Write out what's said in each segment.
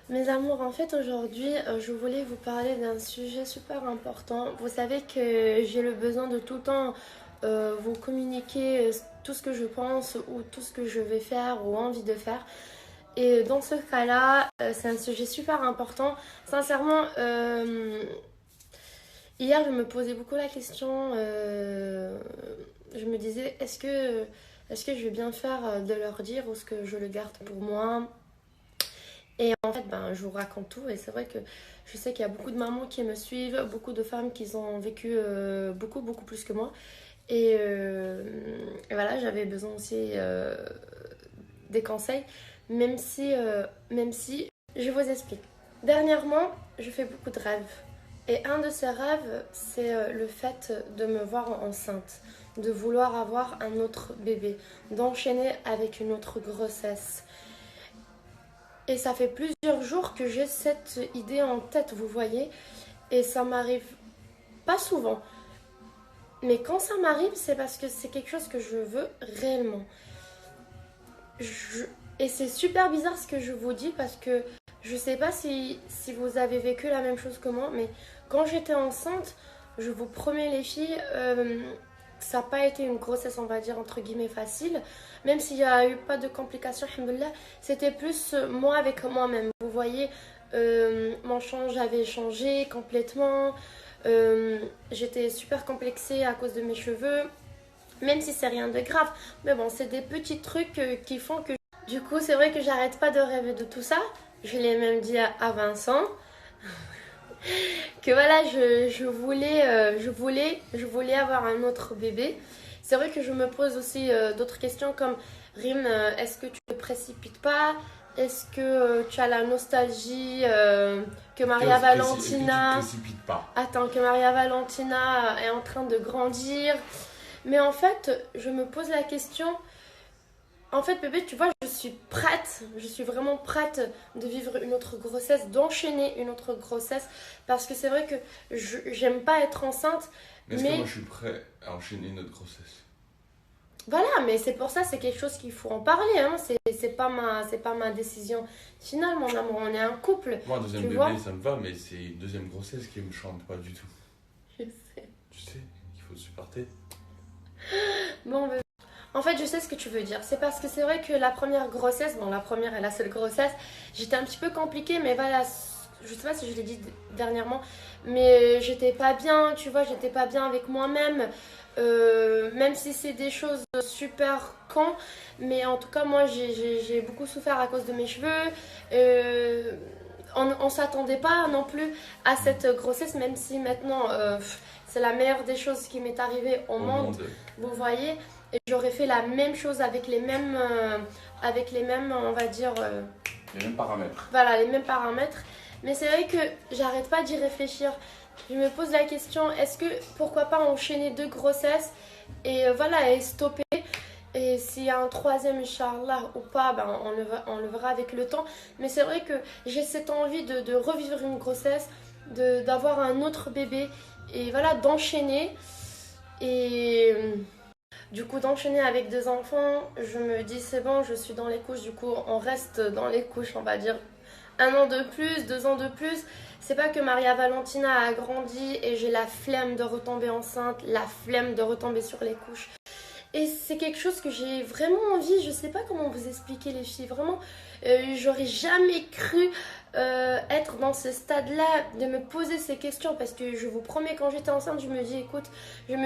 Mes amours, en fait aujourd'hui je voulais vous parler d'un sujet super important. Vous savez que j'ai le besoin de tout le temps vous communiquer tout ce que je pense ou tout ce que je vais faire ou envie de faire. Et dans ce cas-là, c'est un sujet super important. Sincèrement, hier je me posais beaucoup la question, je me disais est-ce que je vais bien faire de leur dire ou est-ce que je le garde pour moi. Et en fait, ben, je vous raconte tout. Et c'est vrai que je sais qu'il y a beaucoup de mamans qui me suivent, beaucoup de femmes qui ont vécu beaucoup plus que moi. Et voilà, j'avais besoin aussi des conseils, même si, je vous explique. Dernièrement, je fais beaucoup de rêves. Et un de ces rêves, c'est le fait de me voir enceinte, de vouloir avoir un autre bébé, d'enchaîner avec une autre grossesse. Et ça fait plusieurs jours que j'ai cette idée en tête, vous voyez. Et ça m'arrive pas souvent. Mais quand ça m'arrive, c'est parce que c'est quelque chose que je veux réellement. Je- Et c'est super bizarre ce que je vous dis parce que je sais pas si vous avez vécu la même chose que moi, mais quand j'étais enceinte, je vous promets les filles, ça n'a pas été une grossesse, on va dire, entre guillemets facile. Même s'il n'y a eu pas de complications, alhamdoulilah, c'était plus moi avec moi-même. Vous voyez, mon change avait changé complètement. J'étais super complexée à cause de mes cheveux, même si c'est rien de grave. Mais bon, c'est des petits trucs qui font que... Du coup, c'est vrai que j'arrête pas de rêver de tout ça. Je l'ai même dit à Vincent que voilà, je voulais avoir un autre bébé. C'est vrai que je me pose aussi d'autres questions comme Rim, est-ce que tu ne te précipites pas? Est-ce que tu as la nostalgie que Maria Est-ce que tu te Valentina... précipites pas? Attends, que Maria Valentina est en train de grandir. Mais en fait, je me pose la question. En fait, bébé, tu vois, je suis prête. Je suis vraiment prête de vivre une autre grossesse, d'enchaîner une autre grossesse. Parce que c'est vrai que j'aime pas être enceinte. Mais est-ce que moi Mais je suis prêt à enchaîner notre grossesse? voilà, mais c'est pour ça, c'est quelque chose qu'il faut en parler. Hein. C'est pas ma décision finale, mon amour. On est un couple, Moi, un deuxième tu vois. bébé, ça me va, mais c'est une deuxième grossesse qui me chante pas du tout. Je sais. Tu sais qu'il faut supporter. Bon, bébé. En fait, je sais ce que tu veux dire. C'est parce que c'est vrai que la première grossesse, bon, la première et la seule grossesse, j'étais un petit peu compliquée, mais voilà, je sais pas si je l'ai dit dernièrement, mais j'étais pas bien, tu vois, j'étais pas bien avec moi-même. Même si c'est des choses super cons, mais en tout cas, moi, j'ai beaucoup souffert à cause de mes cheveux. Euh, on s'attendait pas non plus à cette grossesse, même si maintenant, c'est la meilleure des choses qui m'est arrivée au Au monde, monde. vous voyez. Et j'aurais fait la même chose avec les mêmes, on va dire, Les mêmes paramètres. voilà, les mêmes paramètres. Mais c'est vrai que j'arrête pas d'y réfléchir. Je me pose la question, est-ce que pourquoi pas enchaîner deux grossesses et voilà, et stopper. Et s'il y a un troisième, Inch'Allah, ou pas, ben, on le verra avec le temps. Mais c'est vrai que j'ai cette envie de revivre une grossesse, d'avoir un autre bébé et voilà, d'enchaîner. Et du coup, d'enchaîner avec deux enfants, je me dis c'est bon, je suis dans les couches. Du coup, on reste dans les couches, on va dire 1 an de plus, 2 ans de plus. C'est pas que Maria Valentina a grandi et j'ai la flemme de retomber enceinte, la flemme de retomber sur les couches. Et c'est quelque chose que j'ai vraiment envie, je sais pas comment vous expliquer les filles, vraiment, j'aurais jamais cru être dans ce stade-là, de me poser ces questions, parce que je vous promets, quand j'étais enceinte, je me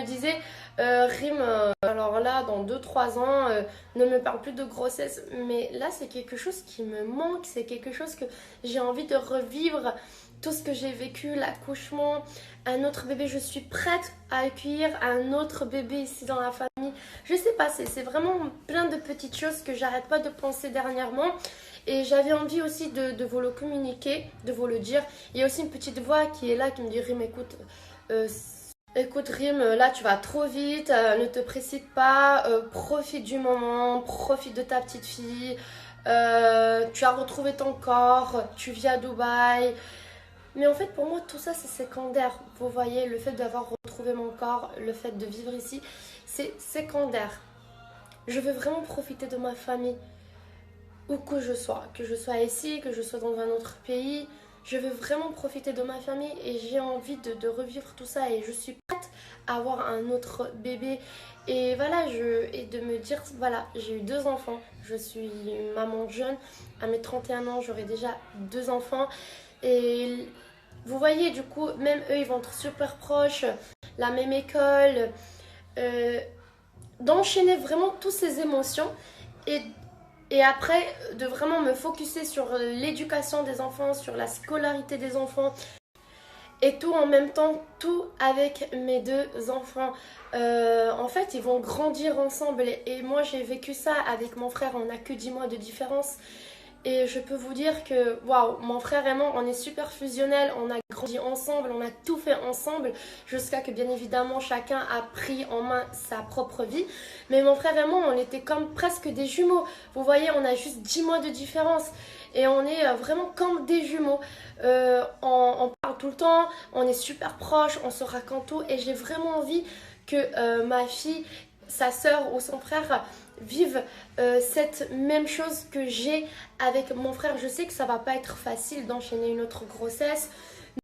disais, Rim, alors là, dans 2 3 ans, ne me parle plus de grossesse, mais là, c'est quelque chose qui me manque, c'est quelque chose que j'ai envie de revivre, tout ce que j'ai vécu, l'accouchement, un autre bébé, je suis prête à accueillir un autre bébé ici dans la famille. Je sais pas, c'est vraiment plein de petites choses que j'arrête pas de penser dernièrement. Et j'avais envie aussi de vous le communiquer, de vous le dire. Il y a aussi une petite voix qui est là qui me dit Rim, écoute, euh, écoute Rim, là tu vas trop vite, ne te précipite pas, profite du moment, profite de ta petite fille. Tu as retrouvé ton corps, tu vis à Dubaï. Mais en fait, pour moi, tout ça, c'est secondaire. Vous voyez, le fait d'avoir retrouvé mon corps, le fait de vivre ici, c'est secondaire. Je veux vraiment profiter de ma famille. où que je sois ici, que je sois dans un autre pays. Je veux vraiment profiter de ma famille et j'ai envie de revivre tout ça et je suis prête à avoir un autre bébé. Et voilà, et de me dire, voilà, j'ai eu 2 enfants, je suis maman jeune, à mes 31 ans, j'aurai déjà 2 enfants. Et vous voyez, du coup, même eux, ils vont être super proches, la même école, euh, d'enchaîner vraiment toutes ces émotions et et après, de vraiment me focuser sur l'éducation des enfants, sur la scolarité des enfants, et tout en même temps, tout avec mes 2 enfants. En fait, ils vont grandir ensemble. Et moi, j'ai vécu ça avec mon frère. On n'a que 10 mois de différence. Et je peux vous dire que, waouh, mon frère et moi, on est super fusionnels, on a grandi ensemble, on a tout fait ensemble, jusqu'à que bien évidemment chacun a pris en main sa propre vie. Mais mon frère et moi, on était comme presque des jumeaux. Vous voyez, on a juste 10 mois de différence. Et on est vraiment comme des jumeaux. On parle tout le temps, on est super proches, on se raconte tout. Et j'ai vraiment envie que ma fille, sa sœur ou son frère vivent cette même chose que j'ai avec mon frère. Je sais que ça va pas être facile d'enchaîner une autre grossesse,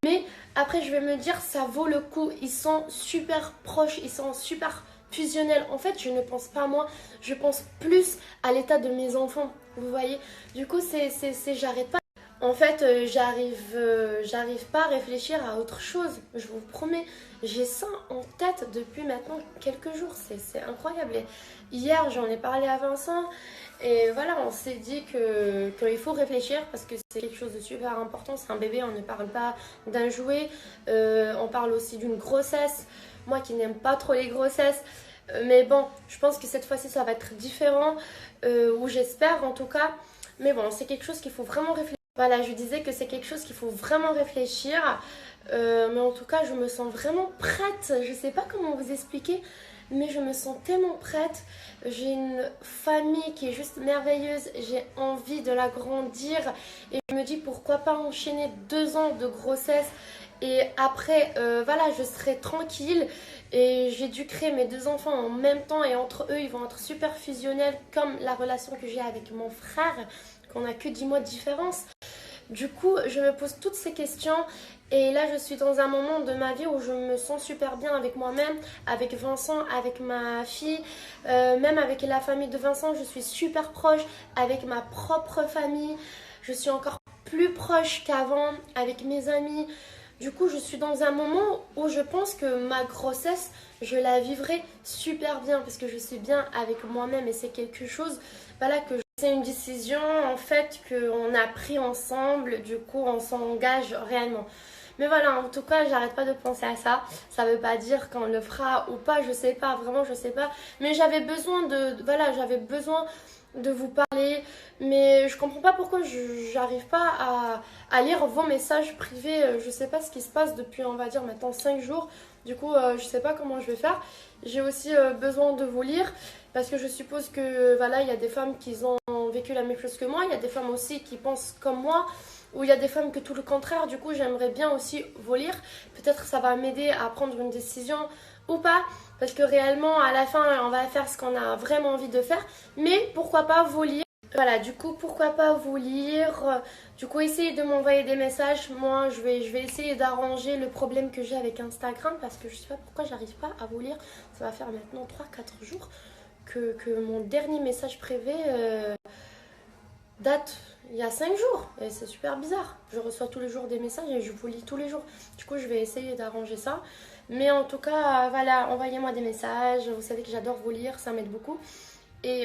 mais après je vais me dire ça vaut le coup. Ils sont super proches, ils sont super fusionnels. En fait, je ne pense pas à moi, je pense plus à l'état de mes enfants. Vous voyez, du coup j'arrête pas. En fait, j'arrive pas à réfléchir à autre chose. Je vous promets, j'ai ça en tête depuis maintenant quelques jours. C'est incroyable. Et hier, j'en ai parlé à Vincent. Et voilà, on s'est dit qu'il faut réfléchir parce que c'est quelque chose de super important. C'est un bébé, on ne parle pas d'un jouet. On parle aussi d'une grossesse. Moi qui n'aime pas trop les grossesses. Mais bon, je pense que cette fois-ci, ça va être différent. Ou j'espère en tout cas. Mais bon, c'est quelque chose qu'il faut vraiment réfléchir. Voilà, je disais que c'est quelque chose qu'il faut vraiment réfléchir. Mais en tout cas, je me sens vraiment prête. Je sais pas comment vous expliquer, mais je me sens tellement prête. J'ai une famille qui est juste merveilleuse. J'ai envie de la grandir. Et je me dis pourquoi pas enchaîner 2 ans de grossesse. Et après, voilà, je serai tranquille. Et j'ai dû créer mes 2 enfants en même temps. Et entre eux, ils vont être super fusionnels, comme la relation que j'ai avec mon frère, qu'on a que 10 mois de différence. Du coup, je me pose toutes ces questions et là, je suis dans un moment de ma vie où je me sens super bien avec moi-même, avec Vincent, avec ma fille, même avec la famille de Vincent, je suis super proche, avec ma propre famille, je suis encore plus proche qu'avant avec mes amis. Du coup, je suis dans un moment où je pense que ma grossesse, je la vivrai super bien parce que je suis bien avec moi-même et c'est quelque chose, voilà, c'est une décision en fait qu'on a pris ensemble, du coup on s'engage réellement. Mais voilà, en tout cas, j'arrête pas de penser à ça. Ça veut pas dire qu'on le fera ou pas, je sais pas, vraiment je sais pas. Mais j'avais besoin j'avais besoin de vous parler. Mais je comprends pas pourquoi j'arrive pas à lire vos messages privés. Je sais pas ce qui se passe depuis, on va dire, maintenant 5 jours. Du coup, je sais pas comment je vais faire. J'ai aussi besoin de vous lire parce que je suppose que voilà, il y a des femmes qui ont vécu la même chose que moi. Il y a des femmes aussi qui pensent comme moi. Ou il y a des femmes que tout le contraire. Du coup, j'aimerais bien aussi vous lire. Peut-être ça va m'aider à prendre une décision ou pas. Parce que réellement, à la fin, on va faire ce qu'on a vraiment envie de faire. Mais pourquoi pas vous lire. Voilà, du coup, pourquoi pas vous lire. Du coup, essayez de m'envoyer des messages. Moi, je vais essayer d'arranger le problème que j'ai avec Instagram. Parce que je sais pas pourquoi j'arrive pas à vous lire. Ça va faire maintenant 3-4 jours que mon dernier message privé date il y a 5 jours. Et c'est super bizarre. Je reçois tous les jours des messages et je vous lis tous les jours. Du coup, je vais essayer d'arranger ça. Mais en tout cas, voilà, envoyez-moi des messages. Vous savez que j'adore vous lire, ça m'aide beaucoup. Et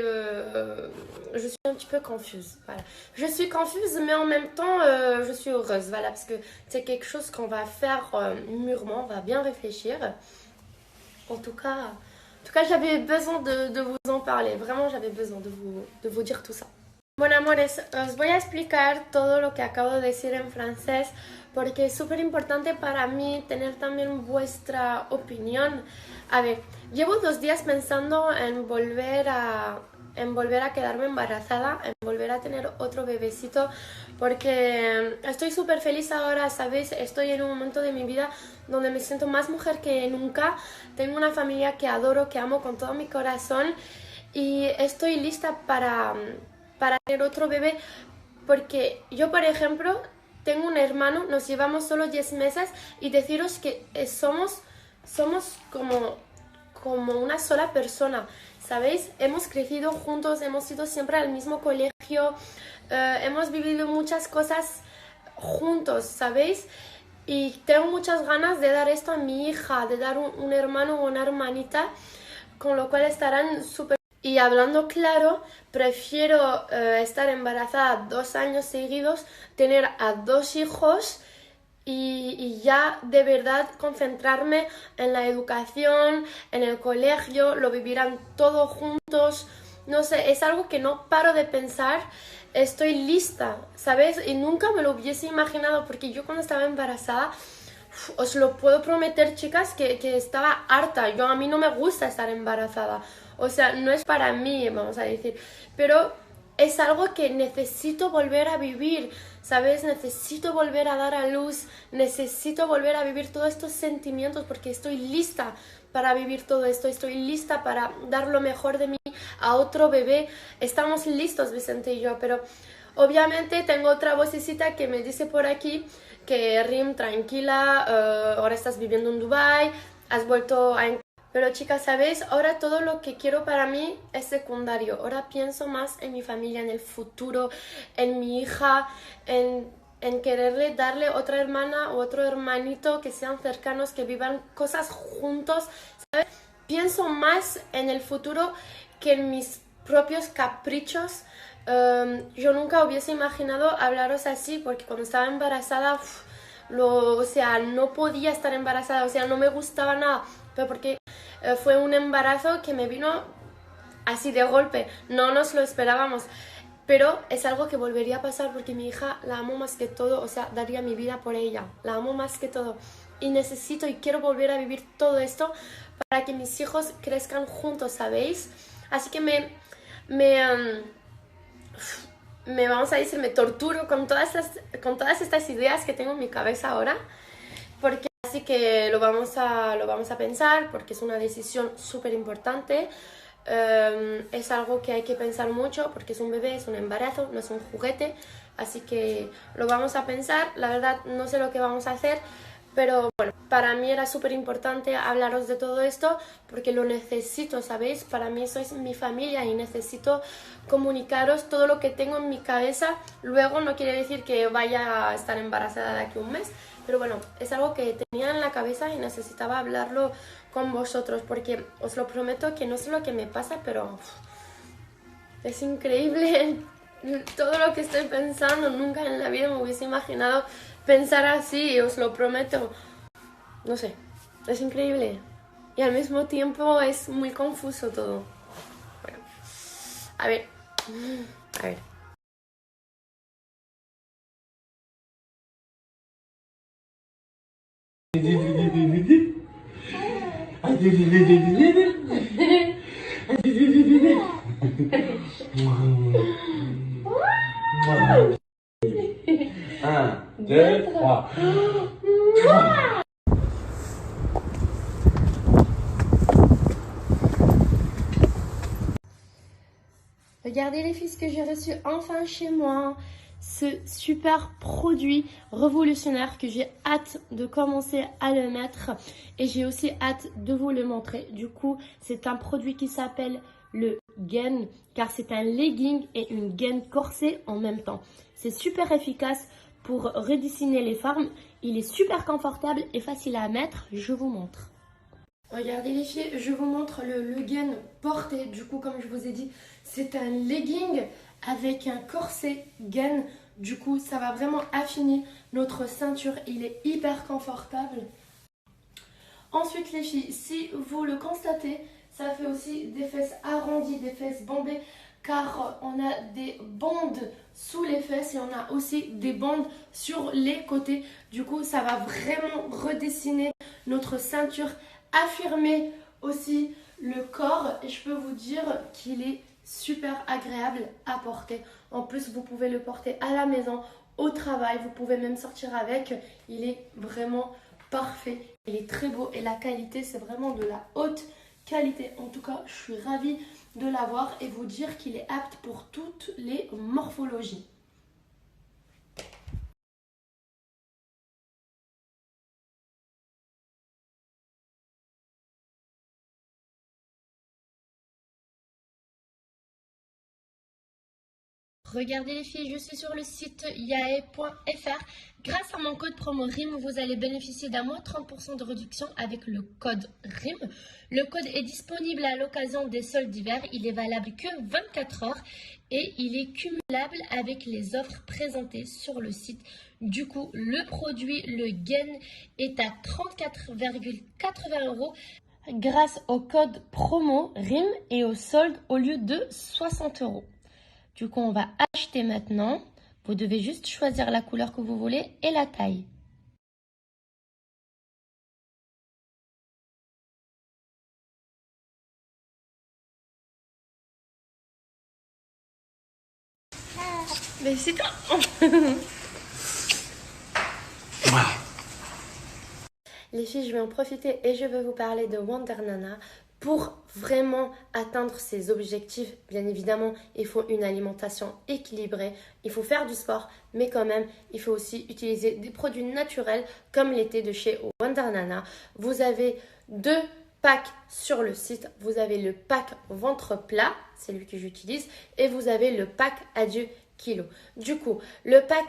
je suis un petit peu confuse. Voilà. Je suis confuse, mais en même temps, je suis heureuse. Voilà, parce que c'est quelque chose qu'on va faire mûrement. On va bien réfléchir. En tout cas, j'avais besoin de vous en parler. Vraiment, j'avais besoin de vous dire tout ça. Bueno, amores, os voy a explicar todo lo que acabo de decir en francés porque es súper importante para mí tener también vuestra opinión. A ver, llevo 2 días pensando en volver a quedarme embarazada, en volver a tener otro bebecito, porque estoy súper feliz ahora, ¿sabéis? Estoy en un momento de mi vida donde me siento más mujer que nunca. Tengo una familia que adoro, que amo con todo mi corazón y estoy lista para tener otro bebé, porque yo, por ejemplo, tengo un hermano, nos llevamos solo 10 meses y deciros que somos como una sola persona, ¿sabéis? Hemos crecido juntos, hemos ido siempre al mismo colegio, hemos vivido muchas cosas juntos, ¿sabéis? Y tengo muchas ganas de dar esto a mi hija, de dar un hermano o una hermanita, con lo cual estarán súper... Y hablando claro, prefiero estar embarazada 2 años seguidos, tener a 2 hijos y ya de verdad concentrarme en la educación, en el colegio, lo vivirán todos juntos. No sé, es algo que no paro de pensar. Estoy lista, ¿sabes? Y nunca me lo hubiese imaginado porque yo cuando estaba embarazada, os lo puedo prometer, chicas, que estaba harta. A mí no me gusta estar embarazada. O sea, no es para mí, vamos a decir. Pero es algo que necesito volver a vivir, ¿sabes? Necesito volver a dar a luz. Necesito volver a vivir todos estos sentimientos porque estoy lista para vivir todo esto. Estoy lista para dar lo mejor de mí a otro bebé. Estamos listos, Vicente y yo, pero obviamente tengo otra vocecita que me dice por aquí que Rim, tranquila, ahora estás viviendo en Dubai, has vuelto a... Pero chicas, ¿sabéis? Ahora todo lo que quiero para mí es secundario. Ahora pienso más en mi familia, en el futuro, en mi hija, en quererle darle otra hermana o otro hermanito que sean cercanos, que vivan cosas juntos, ¿sabes? Pienso más en el futuro que en mis propios caprichos. Yo nunca hubiese imaginado hablaros así porque cuando estaba embarazada, o sea, no podía estar embarazada, o sea, no me gustaba nada, pero porque fue un embarazo que me vino así de golpe, no nos lo esperábamos, pero es algo que volvería a pasar porque mi hija la amo más que todo, o sea, daría mi vida por ella, la amo más que todo y necesito y quiero volver a vivir todo esto para que mis hijos crezcan juntos, ¿sabéis? Así que me vamos a decir, me torturo con todas estas ideas que tengo en mi cabeza ahora, porque así que lo vamos a pensar, porque es una decisión súper importante, es algo que hay que pensar mucho, porque es un bebé, es un embarazo, no es un juguete, así que lo vamos a pensar. La verdad no sé lo que vamos a hacer, pero bueno, para mí era súper importante hablaros de todo esto porque lo necesito, ¿sabéis? Para mí sois mi familia y necesito comunicaros todo lo que tengo en mi cabeza. Luego no quiere decir que vaya a estar embarazada de aquí a un mes, pero bueno, es algo que tenía en la cabeza y necesitaba hablarlo con vosotros porque os lo prometo que no sé lo que me pasa, pero es increíble todo lo que estoy pensando. Nunca en la vida me hubiese imaginado pensar así, os lo prometo. No sé, es increíble. Y al mismo tiempo es muy confuso todo. Bueno, a ver. Un, deux, trois. Regardez les filles, ce que j'ai reçu enfin chez moi. Ce super produit révolutionnaire que j'ai hâte de commencer à le mettre. Et j'ai aussi hâte de vous le montrer. Du coup, c'est un produit qui s'appelle le gain, car c'est un legging et une gaine corsée en même temps. C'est super efficace pour redessiner les formes. Il est super confortable et facile à mettre. Je vous montre. Regardez les filles, je vous montre le gain porté. Du coup, comme je vous ai dit, c'est un legging avec un corset gaine. Du coup, ça va vraiment affiner notre ceinture. Il est hyper confortable. Ensuite, les filles, si vous le constatez, ça fait aussi des fesses arrondies, des fesses bombées, car on a des bandes sous les fesses et on a aussi des bandes sur les côtés. Du coup, ça va vraiment redessiner notre ceinture, affirmer aussi le corps et je peux vous dire qu'il est super agréable à porter. En plus, vous pouvez le porter à la maison, au travail, vous pouvez même sortir avec. Il est vraiment parfait, il est très beau et la qualité, c'est vraiment de la haute qualité. En tout cas, je suis ravie de l'avoir et vous dire qu'il est apte pour toutes les morphologies. Regardez les filles, je suis sur le site yae.fr. Grâce à mon code promo RIM, vous allez bénéficier d'un moins 30% de réduction avec le code RIM. Le code est disponible à l'occasion des soldes d'hiver. Il est valable que 24 heures et il est cumulable avec les offres présentées sur le site. Du coup, le produit, le gain, est à 34,80 € grâce au code promo RIM et au solde au lieu de 60 €. Du coup, on va acheter maintenant. Vous devez juste choisir la couleur que vous voulez et la taille. Mais c'est toi. Les filles, je vais en profiter et je vais vous parler de Wonder Nana. Pour vraiment atteindre ses objectifs, bien évidemment, il faut une alimentation équilibrée, il faut faire du sport, mais quand même, il faut aussi utiliser des produits naturels comme les thés de chez Wonder Nana. Vous avez 2 packs sur le site. Vous avez le pack ventre plat, c'est lui que j'utilise, et vous avez le pack adieu kilo. Du coup, le pack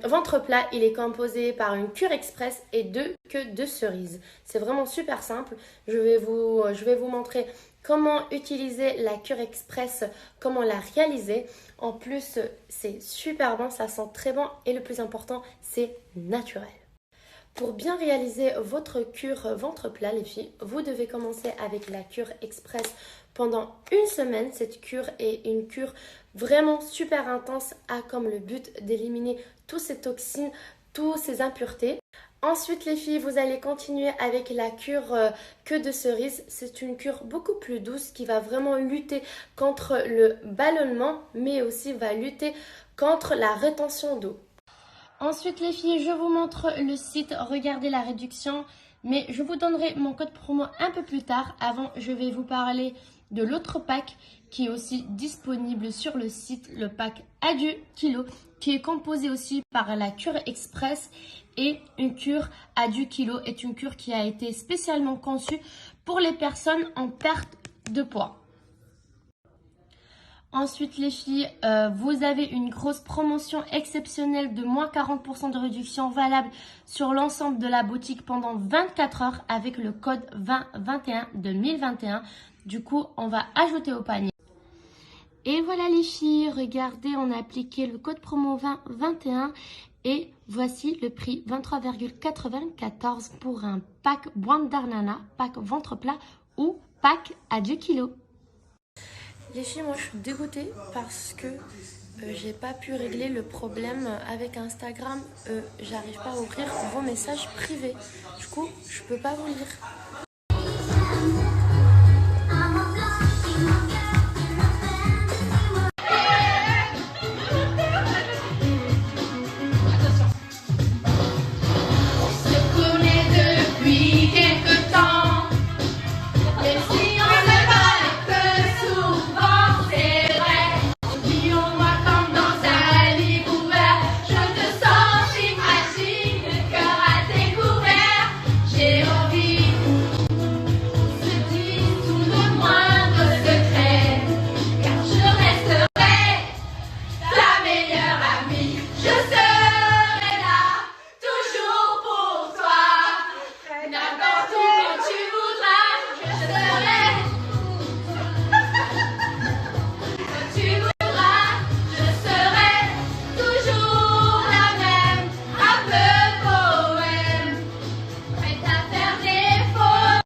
ventre plat, il est composé par une cure express et 2 queues de cerises. C'est vraiment super simple. Je vais vous montrer comment utiliser la cure express, comment la réaliser. En plus, c'est super bon, ça sent très bon et le plus important, c'est naturel. Pour bien réaliser votre cure ventre plat, les filles, vous devez commencer avec la cure express pendant une semaine. Cette cure est une cure vraiment super intense, a comme le but d'éliminer toutes ces toxines, toutes ces impuretés. Ensuite, les filles, vous allez continuer avec la cure queue de cerise. C'est une cure beaucoup plus douce qui va vraiment lutter contre le ballonnement, mais aussi va lutter contre la rétention d'eau. Ensuite, les filles, je vous montre le site. Regardez la réduction. Mais je vous donnerai mon code promo un peu plus tard. Avant, je vais vous parler de l'autre pack qui est aussi disponible sur le site. Le pack adieu kilo qui est composé aussi par la cure express et une cure adieu kilo est une cure qui a été spécialement conçue pour les personnes en perte de poids. Ensuite, les filles, vous avez une grosse promotion exceptionnelle de moins 40% de réduction valable sur l'ensemble de la boutique pendant 24 heures avec le code 2021 2021. Du coup, on va ajouter au panier. Et voilà les filles, regardez, on a appliqué le code promo 2021 et voici le prix 23,94 pour un pack Wonder Nana, pack ventre plat ou pack à 2 kg. Les filles, moi je suis dégoûtée parce que j'ai pas pu régler le problème avec Instagram. J'arrive pas à ouvrir vos messages privés. Du coup, je peux pas vous lire.